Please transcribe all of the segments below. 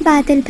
बादल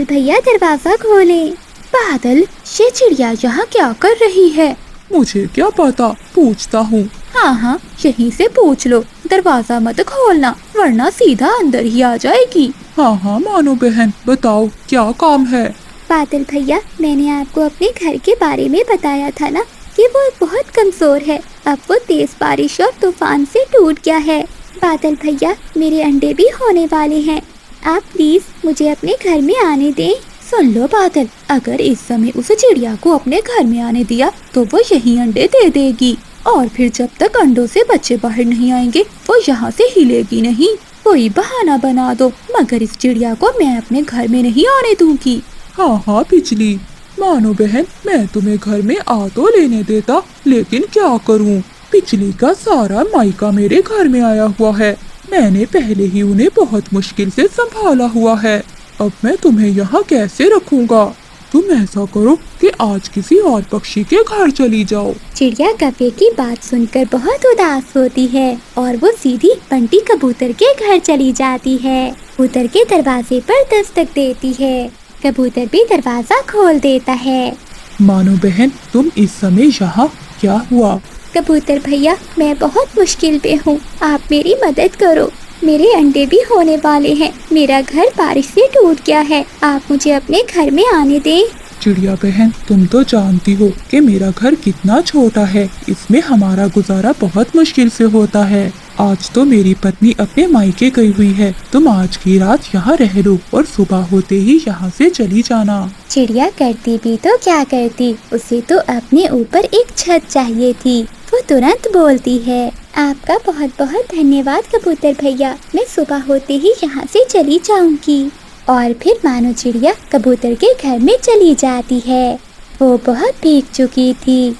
भैया दरवाजा खोलें। बादल, ये चिड़िया यहाँ क्या कर रही है? मुझे क्या पता, पूछता हूँ। हाँ, यहीं से पूछ लो। दरवाजा मत खोलना वरना सीधा अंदर ही आ जाएगी। हाँ मानो बहन, बताओ क्या काम है। बादल भैया, मैंने आपको अपने घर के बारे में बताया था ना कि वो बहुत कमजोर है। अब वो तेज बारिश और तूफान से टूट गया है। बादल भैया, मेरे अंडे भी होने वाले हैं। आप प्लीज मुझे अपने घर में आने दें। सुन लो बादल, अगर इस समय उस चिड़िया को अपने घर में आने दिया तो वो यहीं अंडे दे देगी और फिर जब तक अंडों से बच्चे बाहर नहीं आएंगे वो यहाँ से हिलेगी नहीं। कोई बहाना बना दो, मगर इस चिड़िया को मैं अपने घर में नहीं आने दूंगी। हाँ बिजली, मानो बहन, मैं तुम्हें घर में आ तो लेने देता, लेकिन क्या करूँ, बिजली का सारा मायका मेरे घर में आया हुआ है। मैंने पहले ही उन्हें बहुत मुश्किल से संभाला हुआ है। अब मैं तुम्हें यहाँ कैसे रखूँगा। तुम ऐसा करो कि आज किसी और पक्षी के घर चली जाओ। चिड़िया कव्वे की बात सुनकर बहुत उदास होती है और वो सीधी बंटी कबूतर के घर चली जाती है। कबूतर के दरवाजे पर दस्तक देती है। कबूतर भी दरवाजा खोल देता है। मानो बहन, तुम इस समय यहाँ, क्या हुआ। कबूतर भैया, मैं बहुत मुश्किल पे हूँ, आप मेरी मदद करो। मेरे अंडे भी होने वाले हैं। मेरा घर बारिश से टूट गया है। आप मुझे अपने घर में आने दें। चिड़िया बहन, तुम तो जानती हो कि मेरा घर कितना छोटा है। इसमें हमारा गुजारा बहुत मुश्किल से होता है। आज तो मेरी पत्नी अपने मायके गई हुई है। तुम आज की रात यहाँ रह लो और सुबह होते ही यहाँ से चली जाना। चिड़िया करती भी तो क्या करती, उसे तो अपने ऊपर एक छत चाहिए थी। वो तुरंत बोलती है, आपका बहुत बहुत धन्यवाद कबूतर भैया, मैं सुबह होते ही यहाँ से चली जाऊंगी। और फिर मानो चिड़िया कबूतर के घर में चली जाती है। वो बहुत भीग चुकी थी।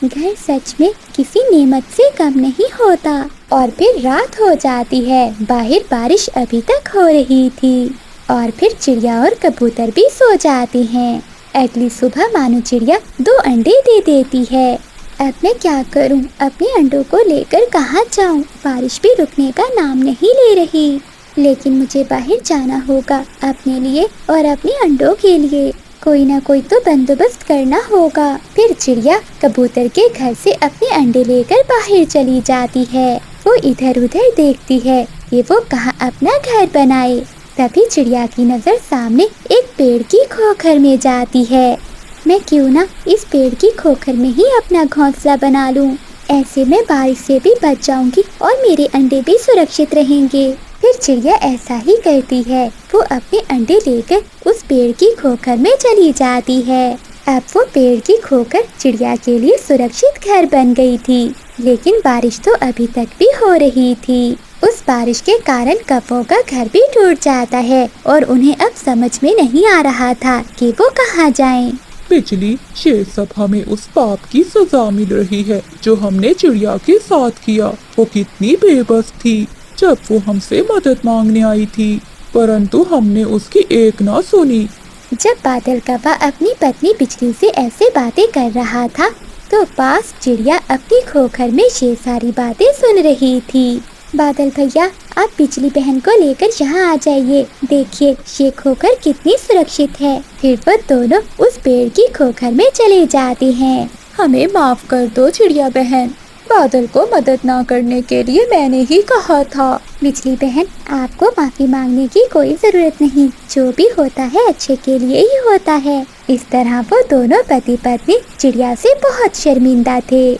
घर सच में किसी नेमत से कम नहीं होता। और फिर रात हो जाती है। बाहर बारिश अभी तक हो रही थी और फिर चिड़िया और कबूतर भी सो जाते हैं। अगली सुबह मानो चिड़िया 2 अंडे दे देती है। अब मैं क्या करूं? अपने अंडों को लेकर कहाँ जाऊं? बारिश भी रुकने का नाम नहीं ले रही। लेकिन मुझे बाहर जाना होगा अपने लिए और अपने अंडों के लिए। कोई ना कोई तो बंदोबस्त करना होगा। फिर चिड़िया कबूतर के घर से अपने अंडे लेकर बाहर चली जाती है। वो इधर उधर देखती है कि वो कहाँ अपना घर बनाए। तभी चिड़िया की नजर सामने एक पेड़ की खोखर में जाती है। मैं क्यों ना इस पेड़ की खोखर में ही अपना घोंसला बना लूं। ऐसे में बारिश से भी बच जाऊंगी और मेरे अंडे भी सुरक्षित रहेंगे। फिर चिड़िया ऐसा ही करती है। वो अपने अंडे लेकर उस पेड़ की खोखर में चली जाती है। अब वो पेड़ की खोखर चिड़िया के लिए सुरक्षित घर बन गई थी। लेकिन बारिश तो अभी तक भी हो रही थी। उस बारिश के कारण कौवों का घर भी टूट जाता है और उन्हें अब समझ में नहीं आ रहा था कि वो कहाँ जाएं। बिजली, ये सब हमें उस पाप की सजा मिल रही है जो हमने चिड़िया के साथ किया। वो कितनी बेबस थी जब वो हमसे मदद मांगने आई थी, परंतु हमने उसकी एक ना सुनी। जब बादल कौवा अपनी पत्नी बिजली से ऐसे बातें कर रहा था तो पास चिड़िया अपनी खोखर में ये सारी बातें सुन रही थी। बादल भैया, आप बिजली बहन को लेकर यहाँ आ जाइए। देखिए ये खोखर कितनी सुरक्षित है। फिर वो दोनों उस पेड़ की खोखर में चले जाते हैं। हमें माफ कर दो चिड़िया बहन, बादल को मदद ना करने के लिए मैंने ही कहा था। बिजली बहन, आपको माफी मांगने की कोई जरूरत नहीं। जो भी होता है अच्छे के लिए ही होता है। इस तरह वो दोनों पति पत्नी चिड़िया से बहुत शर्मिंदा थे।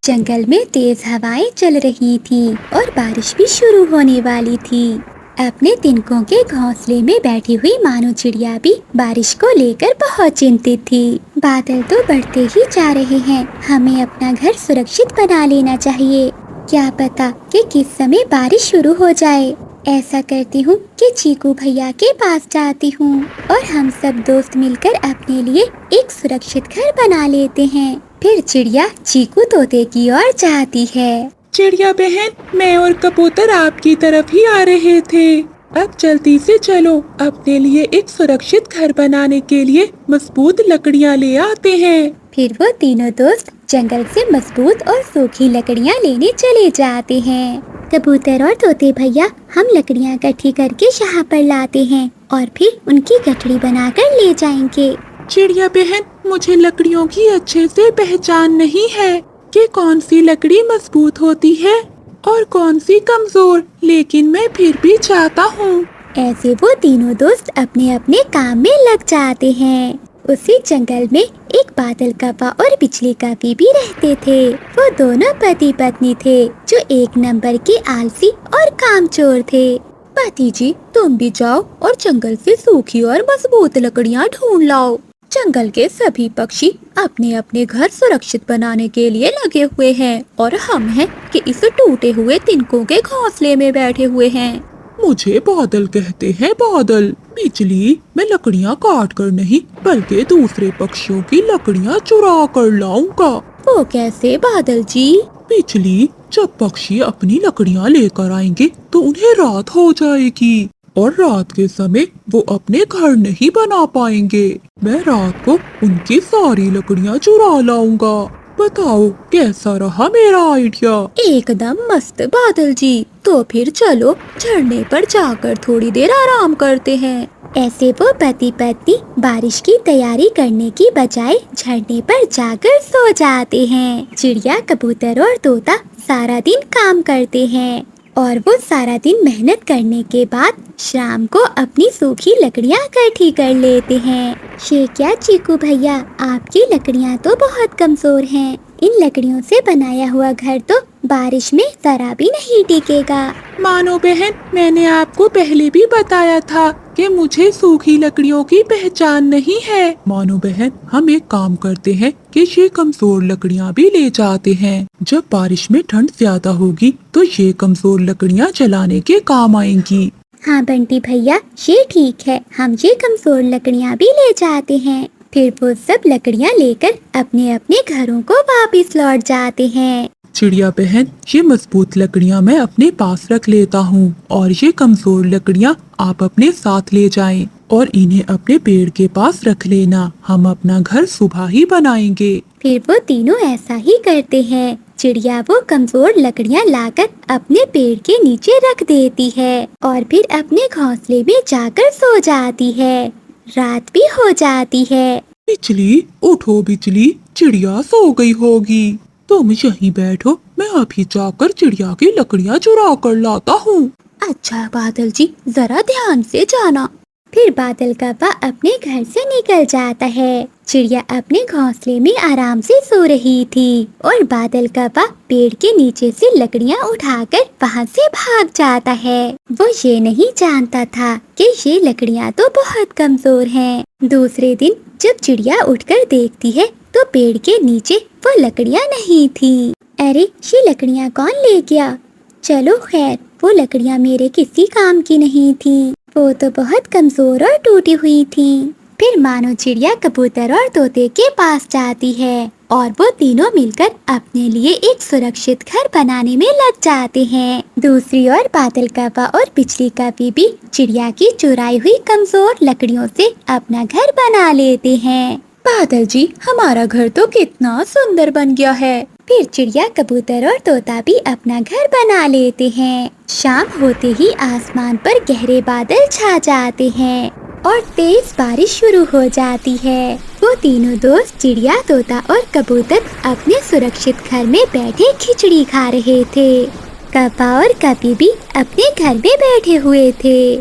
जंगल में तेज हवाएं चल रही थी और बारिश भी शुरू होने वाली थी। अपने तिनकों के घोंसले में बैठी हुई मानो चिड़िया भी बारिश को लेकर बहुत चिंतित थी। बादल तो बढ़ते ही जा रहे हैं। हमें अपना घर सुरक्षित बना लेना चाहिए। क्या पता कि किस समय बारिश शुरू हो जाए। ऐसा करती हूँ कि चीकू भैया के पास जाती हूँ और हम सब दोस्त मिलकर अपने लिए एक सुरक्षित घर बना लेते हैं। फिर चिड़िया चीकू तोते की ओर जाती है। चिड़िया बहन, मैं और कबूतर आपकी तरफ ही आ रहे थे। अब जल्दी से चलो, अपने लिए एक सुरक्षित घर बनाने के लिए मजबूत लकड़ियाँ ले आते हैं। फिर वो तीनों दोस्त जंगल से मजबूत और सूखी लकड़ियाँ लेने चले जाते हैं। कबूतर और तोते भैया, हम लकड़ियाँ इकट्ठी करके यहाँ पर लाते हैं और फिर उनकी गठरी बनाकर ले जाएंगे। चिड़िया बहन, मुझे लकड़ियों की अच्छे से पहचान नहीं है कि कौन सी लकड़ी मजबूत होती है और कौन सी कमजोर, लेकिन मैं फिर भी चाहता हूँ। ऐसे वो तीनों दोस्त अपने अपने काम में लग जाते हैं। उसी जंगल में एक बादल कौवा और बिजली कौवी भी रहते थे। वो दोनों पति पत्नी थे जो एक नंबर के आलसी और कामचोर थे। पति जी, तुम भी जाओ और जंगल से सूखी और मजबूत लकड़ियाँ ढूंढ लाओ। जंगल के सभी पक्षी अपने अपने घर सुरक्षित बनाने के लिए लगे हुए हैं और हम हैं कि इस टूटे हुए तिनकों के घोंसले में बैठे हुए हैं। मुझे बादल कहते हैं बादल। बिजली, मैं लकड़ियाँ काट कर नहीं बल्कि दूसरे पक्षियों की लकड़ियाँ चुरा कर लाऊंगा। वो कैसे बादल जी? बिजली, जब पक्षी अपनी लकड़ियाँ लेकर आएंगे तो उन्हें रात हो जाएगी और रात के समय वो अपने घर नहीं बना पाएंगे। मैं रात को उनकी सारी लकड़ियाँ चुरा लाऊंगा। बताओ कैसा रहा मेरा आइडिया? एकदम मस्त बादल जी। तो फिर चलो झरने पर जाकर थोड़ी देर आराम करते हैं। ऐसे वो पति पत्नी बारिश की तैयारी करने की बजाय झरने पर जाकर सो जाते हैं। चिड़िया, कबूतर और तोता सारा दिन काम करते हैं और वो सारा दिन मेहनत करने के बाद शाम को अपनी सूखी लकड़ियाँ इकट्ठी कर लेते हैं। ये क्या चीकू भैया, आपकी लकड़ियाँ तो बहुत कमजोर हैं। इन लकड़ियों से बनाया हुआ घर तो बारिश में जरा भी नहीं टिकेगा। मानो बहन, मैंने आपको पहले भी बताया था कि मुझे सूखी लकड़ियों की पहचान नहीं है। मानो बहन, हम एक काम करते हैं कि ये कमजोर लकड़ियाँ भी ले जाते हैं। जब बारिश में ठंड ज्यादा होगी तो ये कमजोर लकड़ियाँ जलाने के काम आएंगी। हाँ बंटी भैया, ये ठीक है, हम ये कमजोर लकड़ियाँ भी ले जाते हैं। फिर वो सब लकड़ियाँ लेकर अपने अपने घरों को वापस लौट जाते हैं। चिड़िया बहन, ये मजबूत लकड़ियाँ मैं अपने पास रख लेता हूँ और ये कमजोर लकड़ियाँ आप अपने साथ ले जाएं और इन्हें अपने पेड़ के पास रख लेना। हम अपना घर सुबह ही बनाएंगे। फिर वो तीनों ऐसा ही करते हैं। चिड़िया वो कमजोर लकड़ियाँ लाकर अपने पेड़ के नीचे रख देती है और फिर अपने घोंसले में जाकर सो जाती है। रात भी हो जाती है। बिजली, उठो बिजली, चिड़िया सो गई होगी। तुम यहीं बैठो, मैं अभी जाकर चिड़िया की लकड़ियाँ चुरा कर लाता हूँ। अच्छा बादल जी, जरा ध्यान से जाना। फिर बादल कौवा अपने घर से निकल जाता है। चिड़िया अपने घोंसले में आराम से सो रही थी और बादल कौवा पेड़ के नीचे से लकड़ियाँ उठाकर वहाँ से भाग जाता है। वो ये नहीं जानता था कि ये लकड़ियाँ तो बहुत कमजोर हैं। दूसरे दिन जब चिड़िया उठकर देखती है तो पेड़ के नीचे वो लकड़ियाँ नहीं थी। अरे, ये लकड़ियाँ कौन ले गया? चलो खैर, वो लकड़ियाँ मेरे किसी काम की नहीं थी। वो तो बहुत कमजोर और टूटी हुई थी। फिर मानो चिड़िया कबूतर और तोते के पास जाती है और वो तीनों मिलकर अपने लिए एक सुरक्षित घर बनाने में लग जाते हैं। दूसरी ओर बादल कौवा और बिजली कौवी भी चिड़िया की चुराई हुई कमजोर लकड़ियों से अपना घर बना लेते हैं। बादल जी, हमारा घर तो कितना सुंदर बन गया है। फिर चिड़िया, कबूतर और तोता भी अपना घर बना लेते हैं। शाम होते ही आसमान पर गहरे बादल छा जाते हैं और तेज बारिश शुरू हो जाती है। वो तीनों दोस्त चिड़िया, तोता और कबूतर अपने सुरक्षित घर में बैठे खिचड़ी खा रहे थे। कौवा और कभी भी अपने घर में बैठे हुए थे।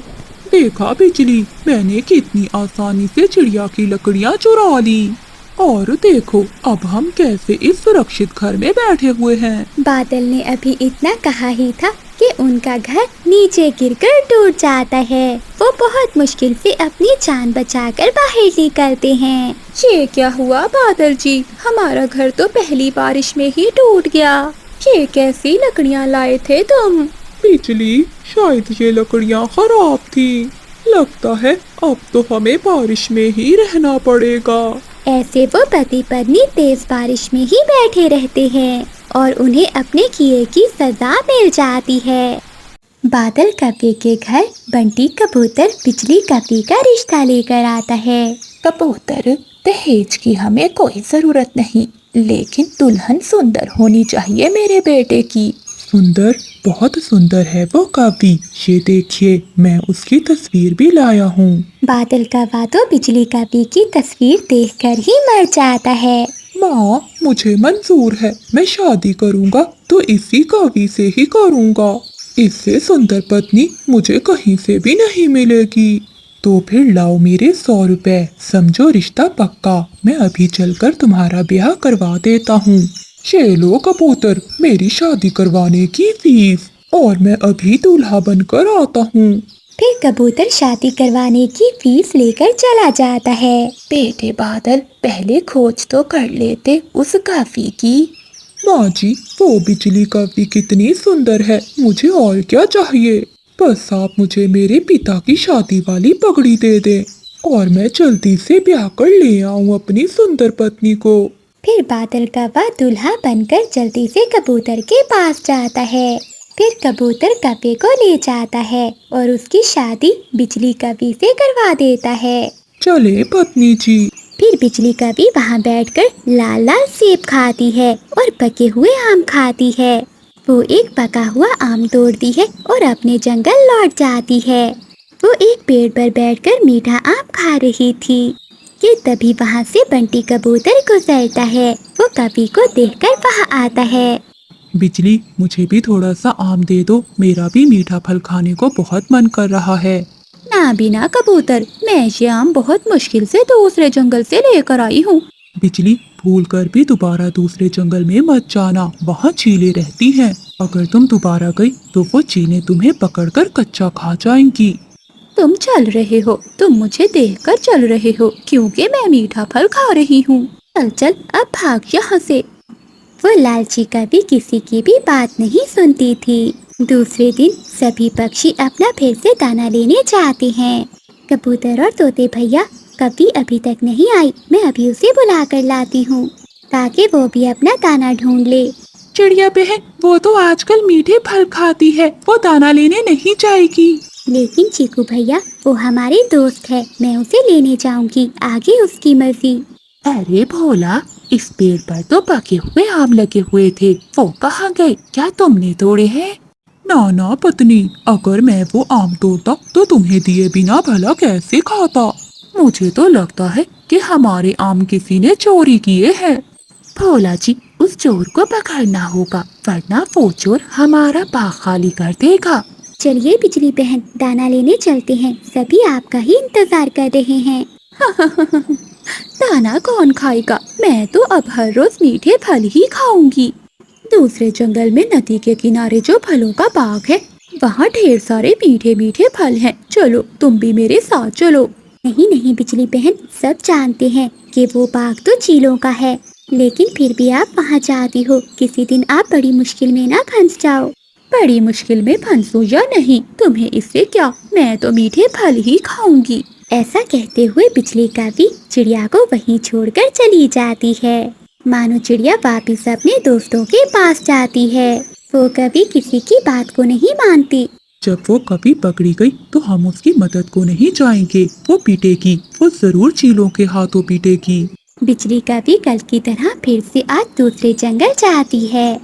देखा बिजली, मैंने कितनी आसानी से चिड़िया की लकड़ियाँ चुरा ली। और देखो अब हम कैसे इस सुरक्षित घर में बैठे हुए हैं। बादल ने अभी इतना कहा ही था कि उनका घर नीचे गिरकर टूट जाता है। वो बहुत मुश्किल से अपनी जान बचाकर बाहर निकलते हैं। ये क्या हुआ बादल जी, हमारा घर तो पहली बारिश में ही टूट गया। ये कैसी लकड़ियाँ लाए थे तुम? बिजली, शायद ये लकड़ियाँ खराब थी। लगता है अब तो हमें बारिश में ही रहना पड़ेगा। ऐसे वो पति पत्नी तेज बारिश में ही बैठे रहते हैं और उन्हें अपने किए की सजा मिल जाती है। बादल कौवे के घर बंटी कबूतर बिजली कौवी का रिश्ता लेकर आता है। कबूतर, दहेज की हमें कोई जरूरत नहीं, लेकिन दुल्हन सुंदर होनी चाहिए मेरे बेटे की। सुंदर, बहुत सुंदर है वो कवि। ये देखिए, मैं उसकी तस्वीर भी लाया हूँ। बादल कौवा तो बिजली कवि की तस्वीर देखकर ही मर जाता है। माँ, मुझे मंजूर है। मैं शादी करूँगा तो इसी कवि से ही करूँगा। इससे सुंदर पत्नी मुझे कहीं से भी नहीं मिलेगी। तो फिर लाओ मेरे 100 रुपए, समझो रिश्ता पक्का। मैं अभी चलकर तुम्हारा ब्याह करवा देता हूँ। ये लो कबूतर, मेरी शादी करवाने की फीस। और मैं अभी दूल्हा बनकर आता हूँ। फिर कबूतर शादी करवाने की फीस लेकर चला जाता है। बेटे बादल, पहले खोज तो कर लेते उस कवि की। माँ जी, वो बिजली कवि कितनी सुंदर है, मुझे और क्या चाहिए। बस आप मुझे मेरे पिता की शादी वाली पगड़ी दे दें और मैं जल्दी से ब्याह कर ले आऊँ अपनी सुंदर पत्नी को। फिर बादल कौवा दूल्हा बनकर जल्दी से कबूतर के पास जाता है। फिर कबूतर कौवे को ले जाता है और उसकी शादी बिजली कवि से करवा देता है। चले पत्नी जी। फिर बिजली कवि वहाँ बैठकर लाल लाल सेब खाती है और पके हुए आम खाती है। वो एक पका हुआ आम तोड़ती है और अपने जंगल लौट जाती है। वो एक पेड़ पर बैठकर मीठा आम खा रही थी कि तभी वहाँ से बंटी कबूतर गुजरता है। वो कवि को देखकर वहाँ आता है। बिजली, मुझे भी थोड़ा सा आम दे दो, मेरा भी मीठा फल खाने को बहुत मन कर रहा है। ना बिना कबूतर, मैं ये आम बहुत मुश्किल से दूसरे जंगल से लेकर आई हूँ। बिजली, भूल कर भी दोबारा दूसरे जंगल में मत जाना, वहाँ चीलें रहती हैं। अगर तुम दोबारा गई तो वो चीलें तुम्हें पकड़कर कच्चा खा जाएंगी। तुम चल रहे हो, तुम मुझे देखकर चल रहे हो, क्योंकि मैं मीठा फल खा रही हूँ। चल चल, अब भाग यहाँ से। वो लालची कवि किसी की भी बात नहीं सुनती थी। दूसरे दिन सभी पक्षी अपना फिर से दाना लेने जाते हैं। कबूतर और तोते भैया, कवि अभी तक नहीं आई, मैं अभी उसे बुला कर लाती हूँ ताकि वो भी अपना दाना ढूंढ ले। चिड़िया बहन, वो तो आजकल मीठे फल खाती है, वो दाना लेने नहीं जाएगी। लेकिन चीकू भैया, वो हमारी दोस्त है, मैं उसे लेने जाऊंगी, आगे उसकी मर्जी। अरे भोला, इस पेड़ पर तो पके हुए आम लगे हुए थे, वो कहाँ गए? क्या तुमने तोड़े हैं? ना ना पत्नी, अगर मैं वो आम तोड़ता तो तुम्हें दिए बिना भला कैसे खाता। मुझे तो लगता है कि हमारे आम किसी ने चोरी किए हैं। भोला जी, उस चोर को पकड़ना होगा, वरना वो चोर हमारा बाग खाली कर देगा। चलिए बिजली बहन, दाना लेने चलते हैं, सभी आपका ही इंतजार कर रहे हैं। दाना कौन खाएगा? मैं तो अब हर रोज मीठे फल ही खाऊंगी। दूसरे जंगल में नदी के किनारे जो फलों का बाग है, वहाँ ढेर सारे मीठे मीठे फल हैं। चलो, तुम भी मेरे साथ चलो। नहीं नहीं बिजली बहन, सब जानते हैं कि वो बाग तो चीलों का है, लेकिन फिर भी आप वहाँ जाती हो, किसी दिन आप बड़ी मुश्किल में ना फंस जाओ। बड़ी मुश्किल में फंसो या नहीं, तुम्हें इससे क्या, मैं तो मीठे फल ही खाऊंगी। ऐसा कहते हुए बिजली कवि चिड़िया को वहीं छोड़कर चली जाती है। मानो चिड़िया वापिस अपने दोस्तों के पास जाती है। वो कभी किसी की बात को नहीं मानती। जब वो कभी पकड़ी गई तो हम उसकी मदद को नहीं जाएंगे, वो पीटेगी, वो जरूर चीलों के हाथों पीटेगी। बिजली कवि कल की तरह फिर से आज दूसरे जंगल जाती है।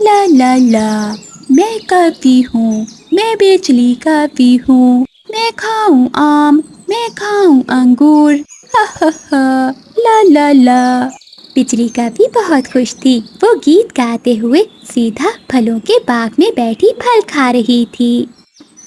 ला ला ला, मैं कवि हूँ, मैं बिजली कवि हूँ, मैं खाऊं आम, मैं खाऊं अंगूर, हा हा हा, ला ला ला। बिजली कवि बहुत खुश थी। वो गीत गाते हुए सीधा फलों के बाग में बैठी फल खा रही थी।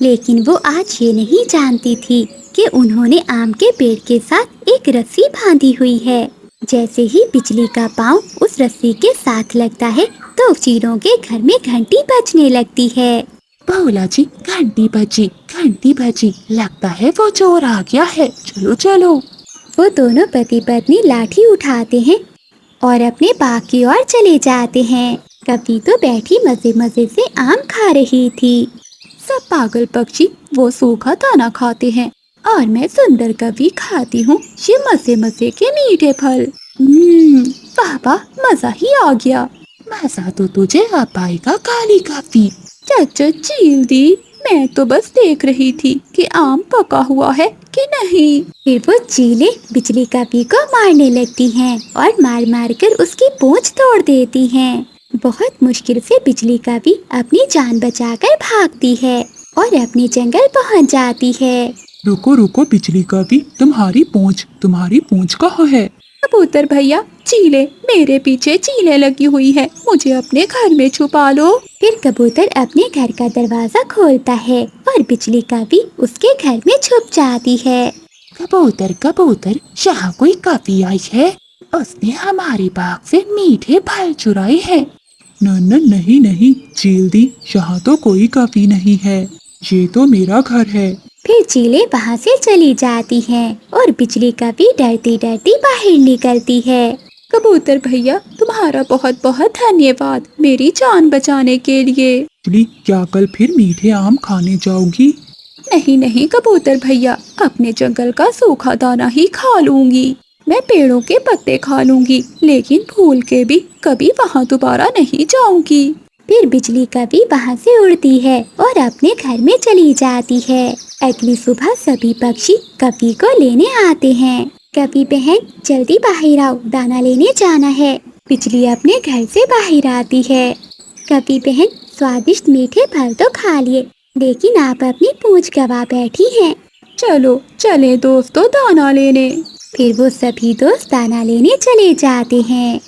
लेकिन वो आज ये नहीं जानती थी कि उन्होंने आम के पेड़ के साथ एक रस्सी बांधी हुई है। जैसे ही बिजली का पाँव उस रस्सी के साथ लगता है तो चीलों के घर में घंटी बजने लगती है। भोला जी, घंटी बजी, घंटी बजी, लगता है वो चोर आ गया है, चलो चलो। वो दोनों पति पत्नी लाठी उठाते हैं और अपने बाग की ओर चले जाते हैं। कवि तो बैठी मजे मजे से आम खा रही थी। सब पागल पक्षी वो सूखा दाना खाते हैं और मैं सुंदर कवि खाती हूँ ये मजे मजे के मीठे फल। वाह वाह, मजा ही आ गया। मजा तो तुझे अब आएगा काली कवि। चाचा चील दी, मैं तो बस देख रही थी कि आम पका हुआ है कि नहीं। फिर वो चीलें बिजली कवि को मारने लगती हैं और मार मार कर उसकी पूंछ तोड़ देती हैं। बहुत मुश्किल से बिजली कभी अपनी जान बचाकर भागती है और अपने जंगल पहुंच जाती है। रुको रुको बिजली का भी, तुम्हारी पूंछ कहाँ है? कबूतर भैया, चीले, मेरे पीछे चीले लगी हुई है, मुझे अपने घर में छुपा लो। फिर कबूतर अपने घर का दरवाजा खोलता है और बिजली कभी उसके घर में छुप जाती है। कबूतर कबूतर, यहाँ कोई कभी आई है, उसने हमारे बाग से मीठे फल चुराए हैं। नहीं नहीं चील दी, यहाँ तो कोई काफी नहीं है, ये तो मेरा घर है। फिर चीले वहाँ से चली जाती हैं और बिजली कभी डरती डरती बाहर निकलती है। कबूतर भैया, तुम्हारा बहुत बहुत धन्यवाद मेरी जान बचाने के लिए। बिजली, क्या कल फिर मीठे आम खाने जाओगी? नहीं नहीं कबूतर भैया, अपने जंगल का सूखा दाना ही खा लूंगी। मैं पेड़ों के पत्ते खा लूंगी, लेकिन भूल के भी कभी वहाँ दोबारा नहीं जाऊंगी। फिर बिजली कभी वहाँ से उड़ती है और अपने घर में चली जाती है। अगली सुबह सभी पक्षी कभी को लेने आते हैं। कभी बहन जल्दी बाहर आओ, दाना लेने जाना है। बिजली अपने घर से बाहर आती है। कभी बहन स्वादिष्ट मीठे फल तो खा लिए, लेकिन आप अपनी पूंछ गवा बैठी हैं। चलो चले दोस्तों दाना लेने। फिर वो सभी दोस्त दाना लेने चले जाते हैं।